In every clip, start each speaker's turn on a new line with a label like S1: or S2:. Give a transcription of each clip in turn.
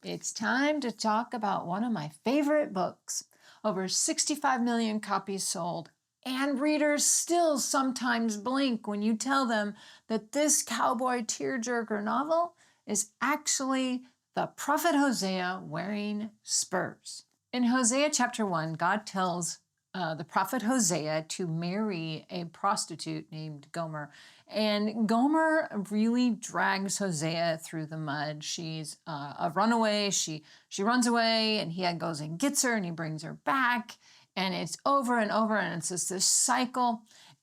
S1: It's time to talk about one of my favorite books. Over 65 million copies sold, and readers still sometimes blink when you tell them that this cowboy tearjerker novel is actually the prophet Hosea wearing spurs. In Hosea chapter 1, God tells the prophet Hosea to marry a prostitute named Gomer. And Gomer really drags Hosea through the mud. She's a runaway. She runs away, and he goes and gets her, and he brings her back. And it's over and over, and it's just this cycle.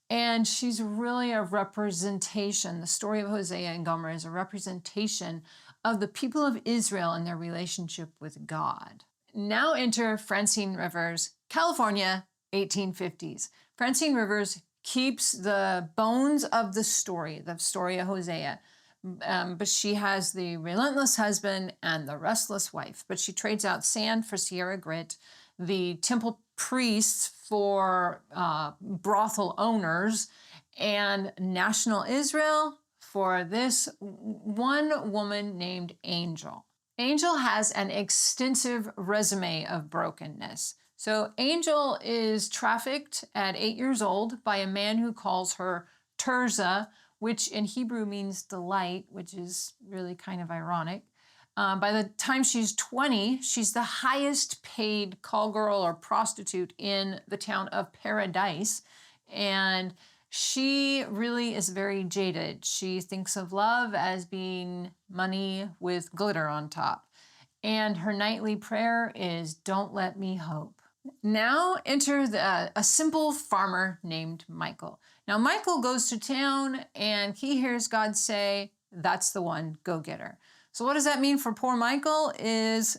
S1: And she's really a representation. The story of Hosea and Gomer is a representation of the people of Israel and their relationship with God. Now enter Francine Rivers, California, 1850s. Francine Rivers keeps the bones of the story of Hosea, but she has the relentless husband and the restless wife. But she trades out sand for Sierra grit, the temple priests for brothel owners, and national Israel for this one woman named Angel. Angel has an extensive resume of brokenness. So Angel is trafficked at 8 years old by a man who calls her Tirzah, which in Hebrew means delight, which is really kind of ironic. By the time she's 20, she's the highest paid call girl or prostitute in the town of Paradise. And she really is very jaded. She thinks of love as being money with glitter on top. And her nightly prayer is, "Don't let me hope." Now enter a simple farmer named Michael. Now Michael goes to town and he hears God say, "That's the one, go get her." So what does that mean for poor Michael is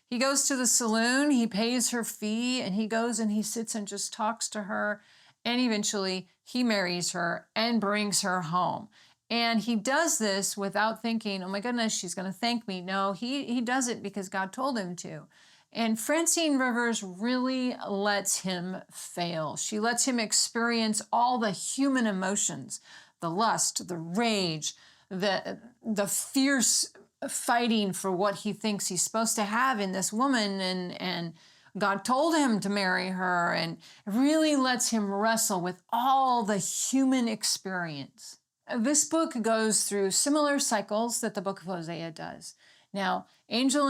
S1: he goes to the saloon, he pays her fee, and he goes and he sits and just talks to her. And eventually he marries her and brings her home. And he does this without thinking, "Oh my goodness, she's going to thank me." No, he does it because God told him to. And Francine Rivers really lets him fail. She lets him experience all the human emotions, the lust, the rage, the fierce fighting for what he thinks he's supposed to have in this woman, and God told him to marry her, and really lets him wrestle with all the human experience. This book goes through similar cycles that the book of Hosea does. Now, Angel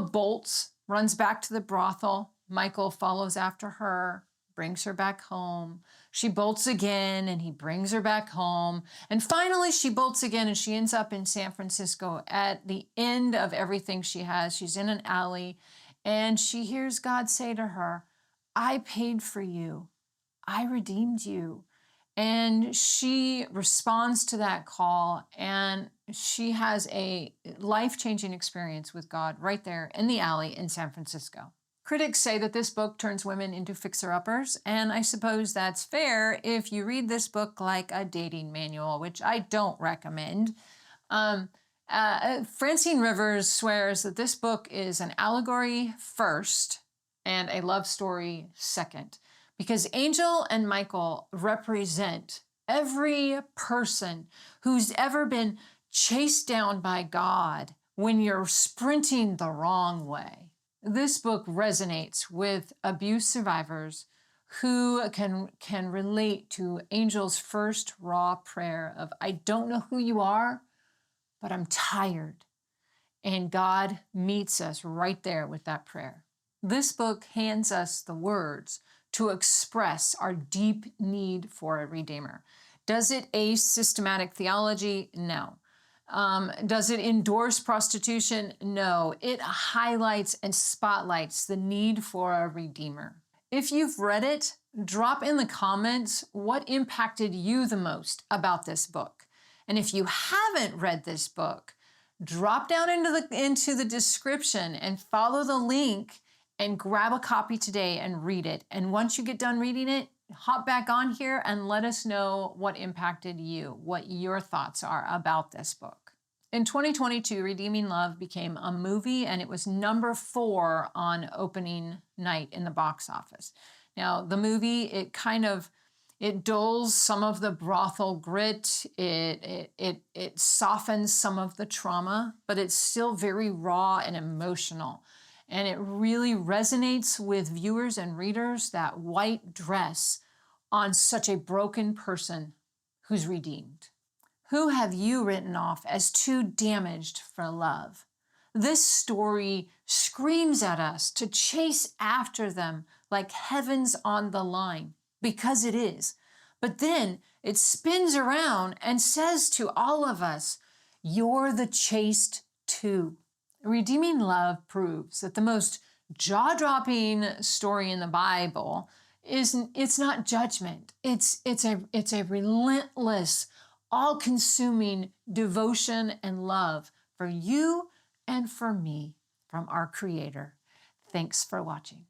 S1: bolts, runs back to the brothel. Michael follows after her, brings her back home. She bolts again, and he brings her back home. And finally, she bolts again, and she ends up in San Francisco at the end of everything she has. She's in an alley, and she hears God say to her, "I paid for you. I redeemed you." And she responds to that call, and she has a life-changing experience with God right there in the alley in San Francisco. Critics say that this book turns women into fixer-uppers, and I suppose that's fair if you read this book like a dating manual, which I don't recommend. Francine Rivers swears that this book is an allegory first and a love story second, because Angel and Michael represent every person who's ever been chased down by God when you're sprinting the wrong way. This book resonates with abuse survivors who can relate to Angel's first raw prayer of, "I don't know who you are, but I'm tired." And God meets us right there with that prayer. This book hands us the words to express our deep need for a Redeemer. Does it ace systematic theology? No. Does it endorse prostitution? No. It highlights and spotlights the need for a Redeemer. If you've read it, drop in the comments what impacted you the most about this book. And if you haven't read this book, drop down into the description and follow the link and grab a copy today and read it. And once you get done reading it, hop back on here and let us know what impacted you, what your thoughts are about this book. In 2022, Redeeming Love became a movie, and it was number 4 on opening night in the box office. Now, the movie, It dulls some of the brothel grit. It softens some of the trauma, but it's still very raw and emotional. And it really resonates with viewers and readers, that white dress on such a broken person who's redeemed. Who have you written off as too damaged for love? This story screams at us to chase after them like heaven's on the line, because it is. But then it spins around and says to all of us, you're the chaste too. Redeeming love proves that the most jaw-dropping story in the Bible it's not judgment. It's a relentless, all-consuming devotion and love for you and for me from our Creator. Thanks for watching.